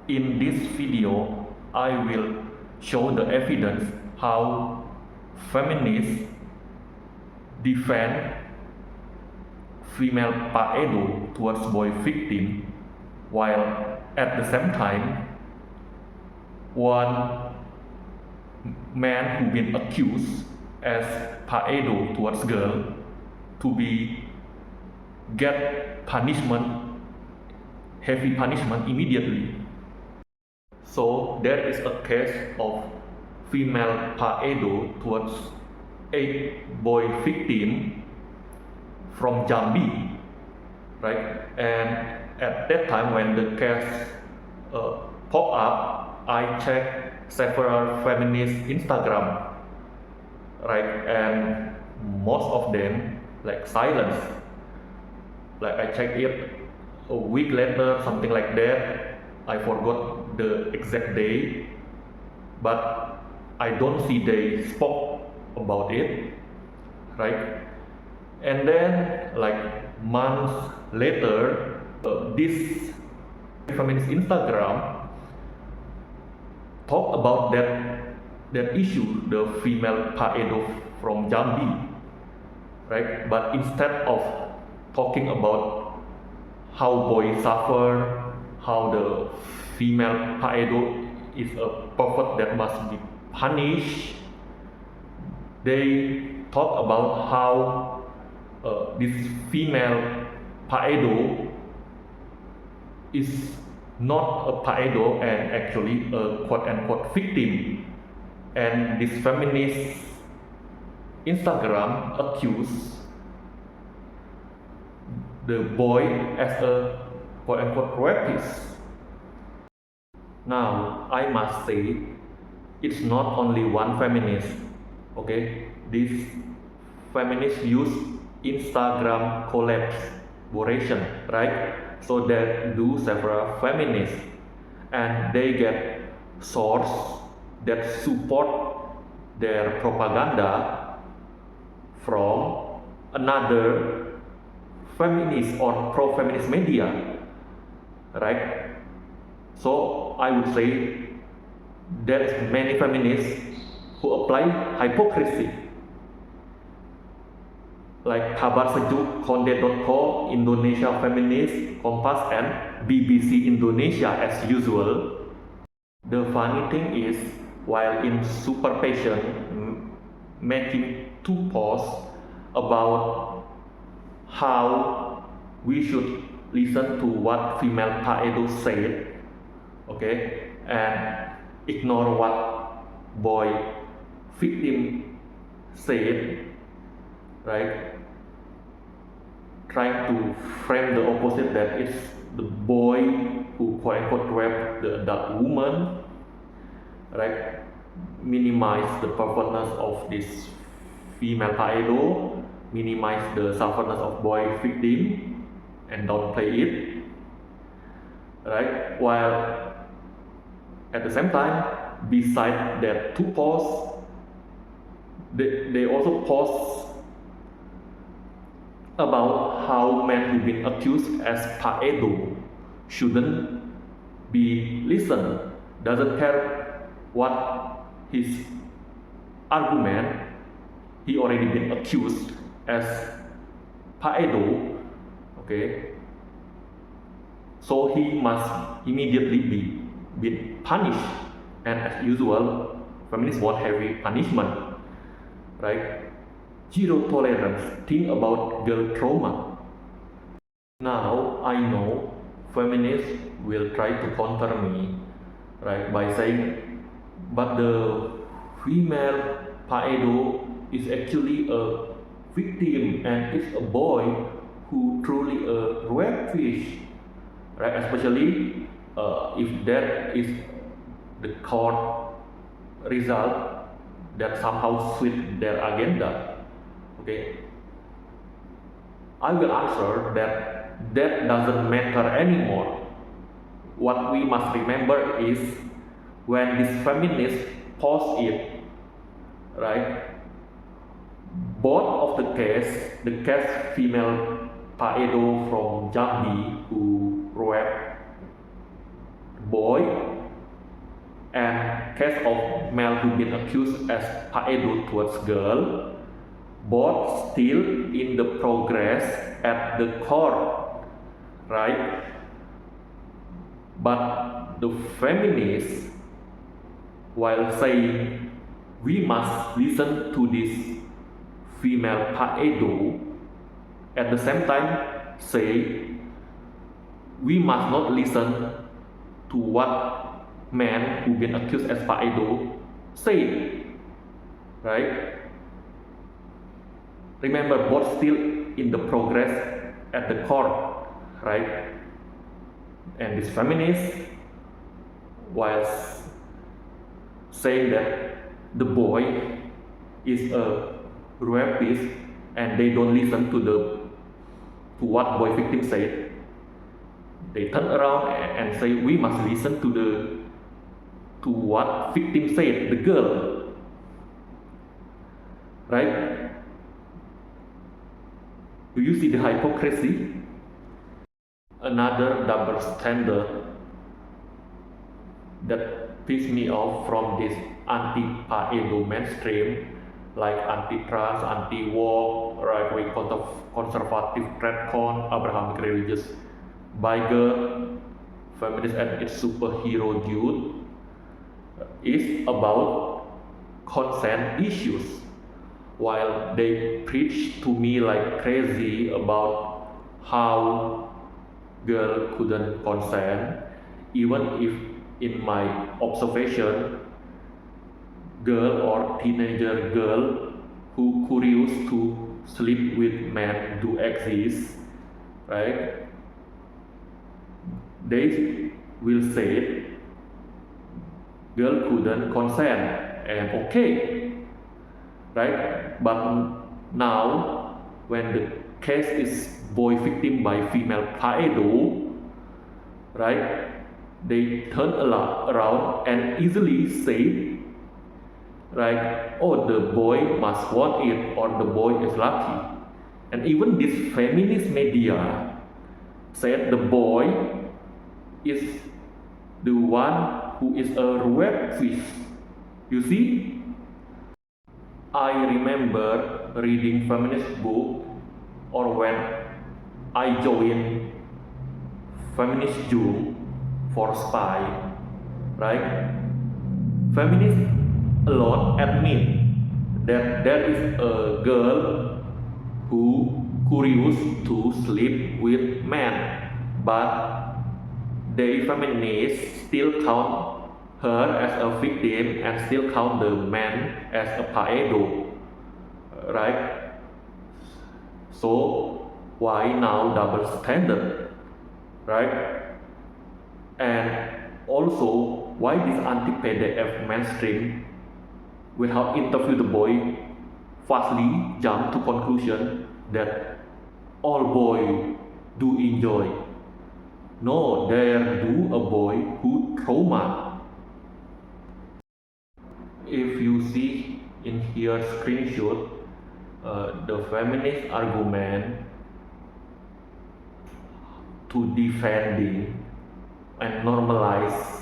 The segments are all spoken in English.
In this video, I will show the evidence how feminists defend female paedo towards boy victim, while at the same time, one man who been accused as paedo towards girl to be get punishment, heavy punishment immediately. So there is a case of female paedo towards a boy victim from Jambi, right? And at that time when the case popped up, I checked several feminist Instagram, right? And most of them like silence. Like I checked it a week later, something like that. I forgot the exact day, but I don't see they spoke about it, right? And then like months later, this feminist Instagram talk about that issue, the female paedo from Jambi, right? But instead of talking about how boys suffer, how the female paedo is a pervert that must be punished, they talk about how this female paedo is not a paedo and actually a quote-unquote victim. And this feminist Instagram accused the boy as a quote-unquote rapist. Now, I must say, it's not only one feminist, okay? This feminist use Instagram collaboration, right? So they do several feminists, and they get source that support their propaganda from another feminist or pro-feminist media, right? So I would say there is many feminists who apply hypocrisy, like Kabar Sejuk, Konde.co, Indonesia Feminist, Kompas, and BBC Indonesia as usual. The funny thing is, while in super passion making two posts about how we should listen to what female paedo said, okay, and ignore what boy victim said, right? Trying to frame the opposite, that it's the boy who quote-unquote raped the adult woman, right? Minimize the pervertness of this female paedo, minimize the sufferness of boy victim, and downplay it, right? While at the same time, beside that two posts, they also post about how men who've been accused as paedo shouldn't be listened, doesn't care what his argument, he already been accused as paedo, okay, so he must immediately be punished. And as usual, feminists want heavy punishment, right? Zero tolerance. Think about girl trauma. Now I know feminists will try to counter me, right, by saying, but the female paedo is actually a victim and it's a boy who truly a rapist, right? Especially if that is the court result that somehow suit their agenda. Okay, I will answer that doesn't matter anymore. What we must remember is when this feminist post it, right, both of the case female paedo from Jambi who raped boy and case of male who been accused as paedo towards girl, both still in the progress at the court, right? But the feminists, while saying we must listen to this female paedo, at the same time say we must not listen to what men who been accused as paedo say, right? Remember, both still in the progress at the court, right? And this feminist, while saying that the boy is a rapist and they don't listen to what boy victim said, they turn around and say we must listen to what victim said, the girl, right? Do you see the hypocrisy? Another double standard that pissed me off from this anti-paedo mainstream, like anti-trans, anti-woke, right-wing conservative threadcon, Abrahamic religious bigot, feminist and its superhero dude, is about consent issues. While they preach to me like crazy about how girl couldn't consent, even if in my observation girl or teenager girl who curious to sleep with men do exist, right? They will say girl couldn't consent and okay, right? But now when the case is boy victim by female paedo, right? They turn around and easily say, right, oh, the boy must want it or the boy is lucky. And even this feminist media said the boy is the one who is a rapist. You see? I remember reading feminist book, or when I joined feminist Zoom for spy, right? Feminists alone admit that there is a girl who curious to sleep with men, but they feminists still count her as a victim and still count the man as a paedo, right? So why now double standard, right? And also, why this anti-PDF mainstream, without interview the boy, fastly jump to conclusion that all boys do enjoy? No, there do a boy who trauma. If you see in here screenshot, the feminist argument to defending and normalize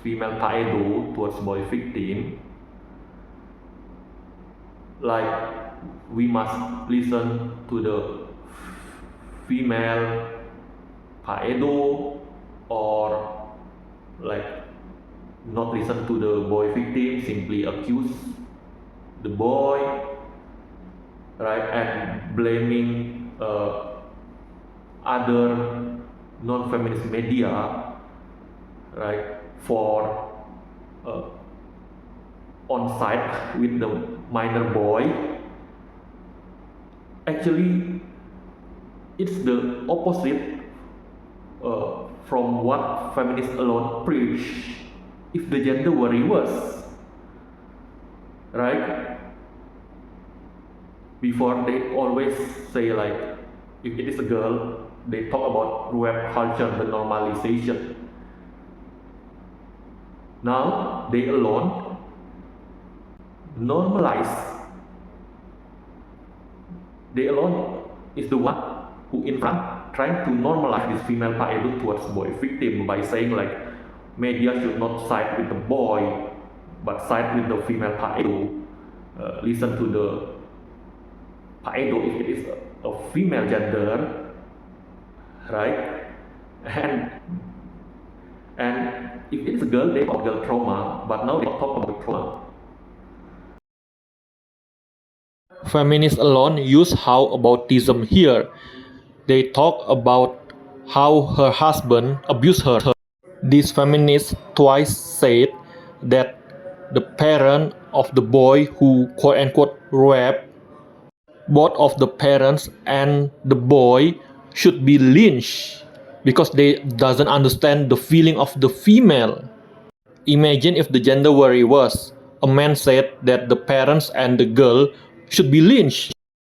female paedo towards boy victim, like we must listen to the female paedo, or like not listen to the boy victim, simply accuse the boy, right, and blaming other non-feminist media, right, for on side with the minor boy. Actually, it's the opposite from what feminists alone preach. If the gender were reversed, right? Before they always say like, if it is a girl, they talk about web culture, the normalization. Now they alone normalize. They alone is the one who in front trying to normalize this female paedo towards boy victim by saying like, media should not side with the boy, but side with the female paedo. Listen to the paedo if it is a female gender, right? And if it's a girl, they talk girl trauma, but now they talk about trauma. Feminists alone use how aboutism here. They talk about how her husband abused her. These feminists twice said that the parent of the boy who quote-unquote raped both of the parents and the boy should be lynched because they doesn't understand the feeling of the female. Imagine if the gender were reversed. A man said that the parents and the girl should be lynched.